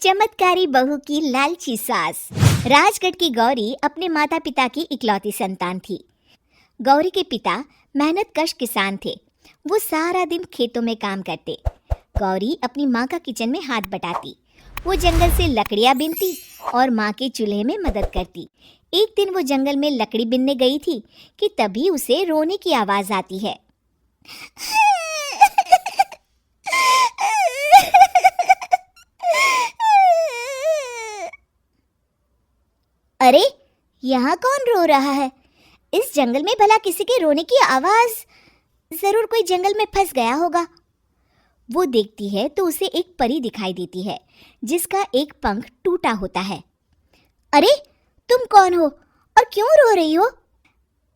चमत्कारी बहू की लालची सास। राजगढ़ की गौरी अपने माता पिता की इकलौती संतान थी। गौरी के पिता मेहनतकश किसान थे। वो सारा दिन खेतों में काम करते। गौरी अपनी माँ का किचन में हाथ बटाती। वो जंगल से लकड़ियाँ बीनती और माँ के चूल्हे में मदद करती। एक दिन वो जंगल में लकड़ी बीनने गई थी कि तभी उसे रोने की आवाज़ आती है। अरे, यहाँ कौन रो रहा है? इस जंगल में भला किसी के रोने की आवाज़? जरूर कोई जंगल में फंस गया होगा। वो देखती है तो उसे एक परी दिखाई देती है जिसका एक पंख टूटा होता है। अरे, तुम कौन हो और क्यों रो रही हो?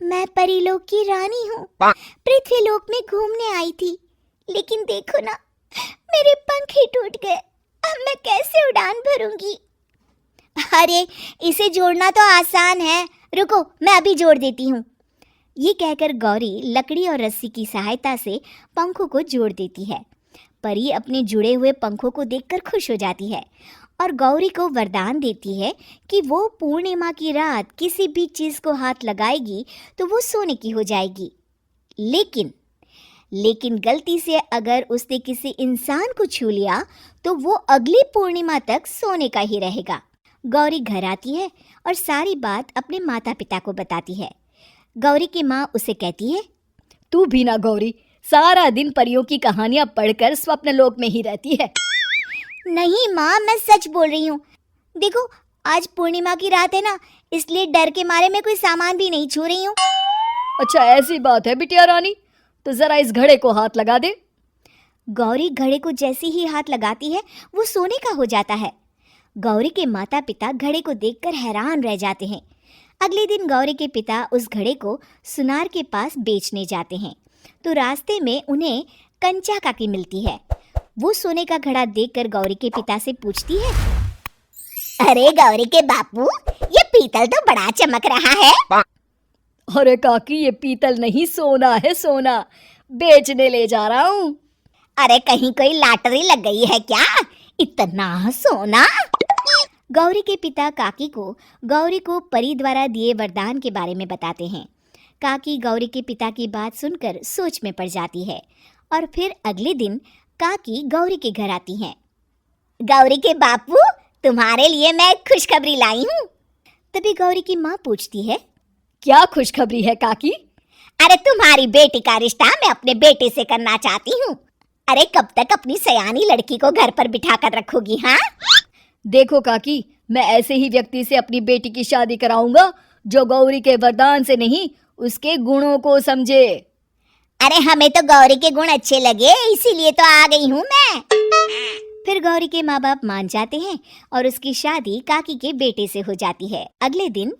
मैं परीलोक की रानी हूँ। पृथ्वीलोक में घूमने आई थी, लेकिन देखो ना, मेरे पंख ही टूट गए। अब मैं कैसे उड़ान भरूंगी? अरे, इसे जोड़ना तो आसान है। रुको, मैं अभी जोड़ देती हूँ। ये कहकर गौरी लकड़ी और रस्सी की सहायता से पंखों को जोड़ देती है। परी अपने जुड़े हुए पंखों को देखकर खुश हो जाती है और गौरी को वरदान देती है कि वो पूर्णिमा की रात किसी भी चीज़ को हाथ लगाएगी तो वो सोने की हो जाएगी। लेकिन गलती से अगर उसने किसी इंसान को छू लिया तो वो अगली पूर्णिमा तक सोने का ही रहेगा। गौरी घर आती है और सारी बात अपने माता पिता को बताती है। गौरी की माँ उसे कहती है, तू भी ना गौरी, सारा दिन परियों की कहानियां पढ़कर स्वप्न लोक में ही रहती है। नहीं माँ, मैं सच बोल रही हूँ। देखो, आज पूर्णिमा की रात है ना, इसलिए डर के मारे मैं कोई सामान भी नहीं छू रही हूँ। अच्छा, ऐसी बात है बिटिया रानी, तो जरा इस घड़े को हाथ लगा दे। गौरी घड़े को जैसे ही हाथ लगाती है वो सोने का हो जाता है। गौरी के माता पिता घड़े को देखकर हैरान रह जाते हैं। अगले दिन गौरी के पिता उस घड़े को सुनार के पास बेचने जाते हैं तो रास्ते में उन्हें कंचा काकी मिलती है। वो सोने का घड़ा देखकर गौरी के पिता से पूछती है, अरे गौरी के बापू, ये पीतल तो बड़ा चमक रहा है। अरे काकी, ये पीतल नहीं, सोना है, सोना। बेचने ले जा रहा हूँ। अरे, कहीं कोई लॉटरी लग गई है क्या? इतना सोना? गौरी के पिता काकी को गौरी को परी द्वारा दिए वरदान के बारे में बताते हैं। काकी गौरी के पिता की बात सुनकर सोच में पड़ जाती है और फिर अगले दिन काकी गौरी के घर आती हैं। गौरी के बापू, तुम्हारे लिए मैं एक खुशखबरी लाई हूँ। तभी गौरी की माँ पूछती है, क्या खुशखबरी है काकी? अरे, तुम्हारी बेटी का रिश्ता मैं अपने बेटे से करना चाहती हूँ। अरे, कब तक अपनी सयानी लड़की को घर पर बिठा कर रखोगी? हाँ, देखो काकी, मैं ऐसे ही व्यक्ति से अपनी बेटी की शादी कराऊंगा जो गौरी के वरदान से नहीं, उसके गुणों को समझे। अरे, हमें तो गौरी के गुण अच्छे लगे, इसीलिए तो आ गई हूँ मैं। फिर गौरी के माँ बाप मान जाते हैं और उसकी शादी काकी के बेटे से हो जाती है। अगले दिन,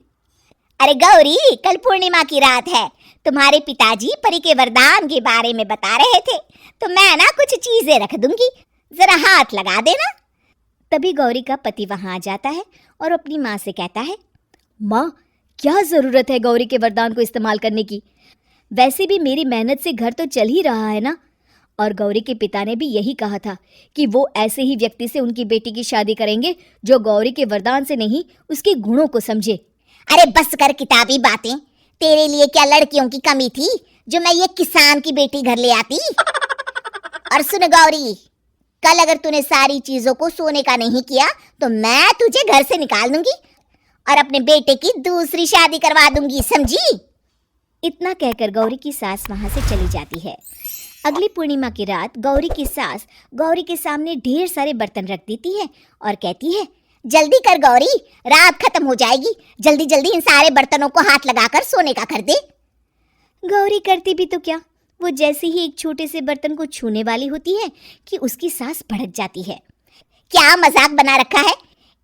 अरे गौरी, कल पूर्णिमा की रात है। तुम्हारे पिताजी परी के वरदान के बारे में बता रहे थे, तो मैं ना कुछ चीजें रख दूंगी, जरा हाथ लगा देना। तभी गौरी का पति वहां आ जाता है और अपनी माँ से कहता है, माँ, क्या जरूरत है गौरी के वरदान को इस्तेमाल करने की? वैसे भी मेरी मेहनत से घर तो चल ही रहा है ना। और गौरी के पिता ने भी यही कहा था कि वो ऐसे ही व्यक्ति से उनकी बेटी की शादी करेंगे जो गौरी के वरदान से नहीं, उसके गुणों को समझे। अरे बस कर किताबी बातें। तेरे लिए क्या लड़कियों की कमी थी जो मैं ये किसान की बेटी घर ले आती? और सुन गौरी, कल अगर तूने सारी चीजों को सोने का नहीं किया तो मैं तुझे घर से निकाल दूंगी और अपने बेटे की दूसरी शादी करवा दूंगी, समझी? इतना कहकर गौरी की सास वहां से चली जाती है। अगली पूर्णिमा की रात गौरी की सास गौरी के सामने ढेर सारे बर्तन रख देती है और कहती है, जल्दी कर गौरी, रात खत्म हो जाएगी। जल्दी जल्दी इन सारे बर्तनों को हाथ लगाकर सोने का कर दे। गौरी करती भी तो क्या, वो जैसे ही एक छोटे से बर्तन को छूने वाली होती है कि उसकी सास भड़क जाती है। क्या मजाक बना रखा है?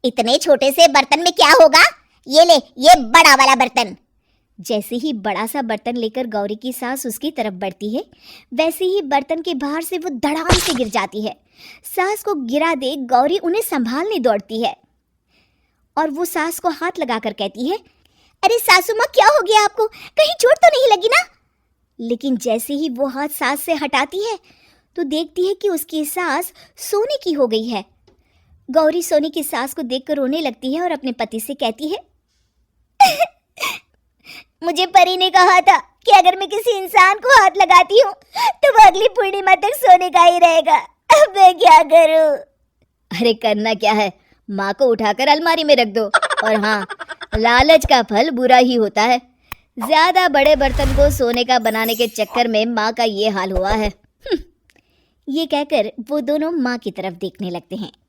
इतने छोटे से बर्तन में क्या होगा? ये ले, ये बड़ा वाला बर्तन। जैसे ही बड़ा सा बर्तन लेकर गौरी की सास उसकी तरफ बढ़ती है, वैसे ही बर्तन के बाहर से वो धड़ाम से गिर जाती है। सास को गिरा देख गौरी उन्हें संभालने दौड़ती है और वो सास को हाथ लगाकर कहती है, अरे सासू माँ, क्या हो गया आपको? कहीं चोट तो नहीं लगी ना? लेकिन जैसे ही वो हाथ सास से हटाती है तो देखती है कि उसकी सास सोने की हो गई है। गौरी सोनी की सास को देखकर रोने लगती है और अपने पति से कहती है, मुझे परी ने कहा था कि अगर मैं किसी इंसान को हाथ लगाती हूँ तो वो अगली पूर्णिमा तक सोने का ही रहेगा। अब मैं क्या करूँ? अरे करना क्या है, माँ को उठाकर अलमारी में रख दो। और हाँ, लालच का फल बुरा ही होता है। ज्यादा बड़े बर्तन को सोने का बनाने के चक्कर में माँ का ये हाल हुआ है। ये कहकर वो दोनों माँ की तरफ देखने लगते हैं।